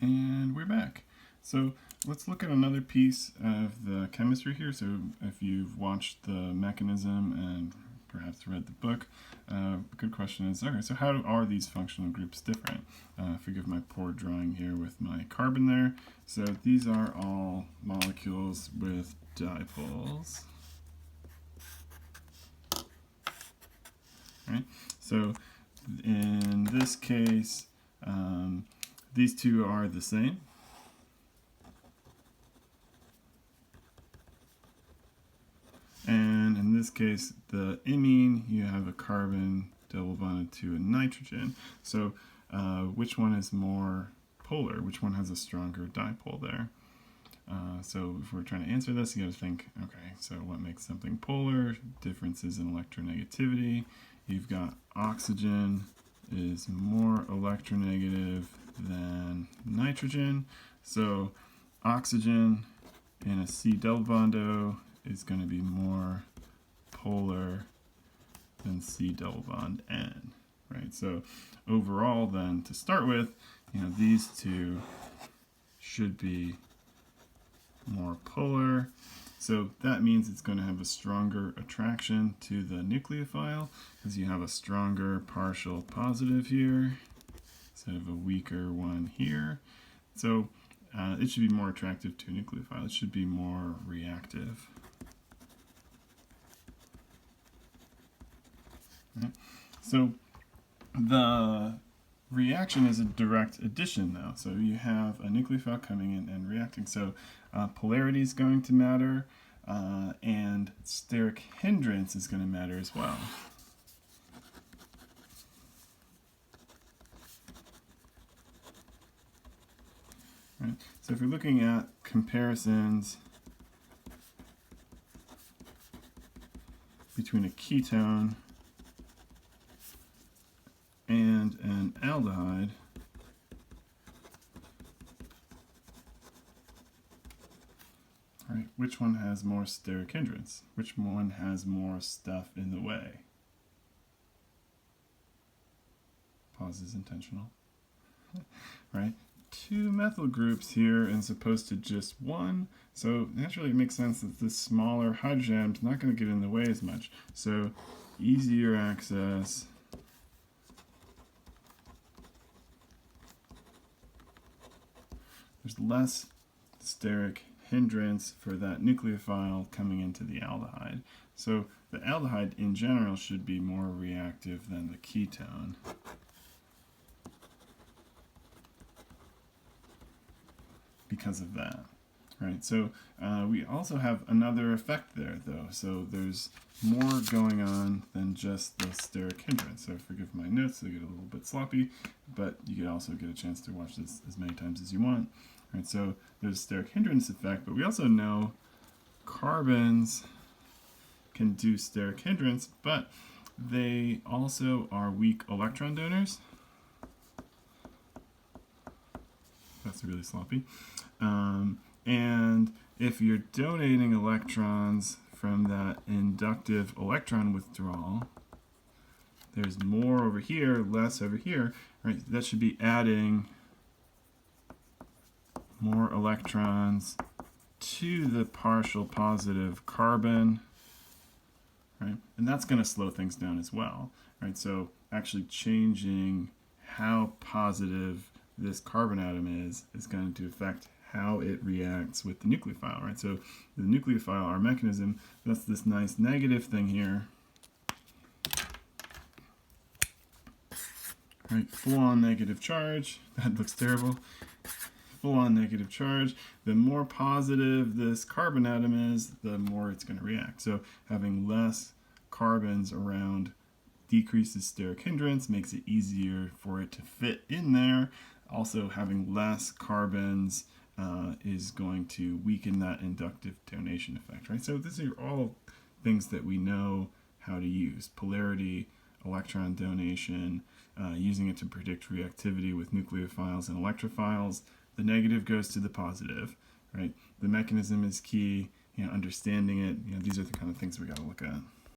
And we're back. So let's look at another piece of the chemistry here. So if you've watched the mechanism and perhaps read the book, a good question is, okay, so how are these functional groups different? Forgive my poor drawing here with my carbon there. So these are all molecules with dipoles. Right? So in this case, these two are the same. And in this case, the imine, you have a carbon double bonded to a nitrogen. So which one is more polar? Which one has a stronger dipole there? So if we're trying to answer this, you got to think, okay, so what makes something polar? Differences in electronegativity. You've got oxygen is more electronegative than nitrogen. So oxygen in a C double bond O is going to be more polar than C double bond N, right? So overall then, to start with, these two should be more polar. So that means it's going to have a stronger attraction to the nucleophile because you have a stronger partial positive here instead of a weaker one here. So it should be more attractive to a nucleophile. It should be more reactive. Right? So the reaction is a direct addition now. So you have a nucleophile coming in and reacting. So polarity is going to matter, and steric hindrance is going to matter as well. Right? So if you're looking at comparisons between a ketone and an aldehyde, right, which one has more steric hindrance? Which one has more stuff in the way? Pause is intentional. Right? Two methyl groups here as opposed to just one. So naturally it makes sense that this smaller hydrogen atom is not going to get in the way as much. So easier access. There's less steric hindrance for that nucleophile coming into the aldehyde. So the aldehyde in general should be more reactive than the ketone. Because of that, right? So we also have another effect there, though. So there's more going on than just the steric hindrance. So forgive my notes, they get a little bit sloppy, but you could also get a chance to watch this as many times as you want. Right? So there's a steric hindrance effect, but we also know carbons can do steric hindrance, but they also are weak electron donors. That's really sloppy. And if you're donating electrons from that inductive electron withdrawal, there's more over here, less over here, right? That should be adding more electrons to the partial positive carbon, right? And that's going to slow things down as well, right? So actually changing how positive this carbon atom is going to affect how it reacts with the nucleophile, right? So the nucleophile, our mechanism, that's this nice negative thing here, right? Full-on negative charge. That looks terrible. Full-on negative charge. The more positive this carbon atom is, the more it's going to react. So having less carbons around decreases steric hindrance, makes it easier for it to fit in there. Also, having less carbons is going to weaken that inductive donation effect, right? So these are all things that we know how to use. Polarity, electron donation, using it to predict reactivity with nucleophiles and electrophiles. The negative goes to the positive, right? The mechanism is key, understanding it. These are the kind of things we got to look at.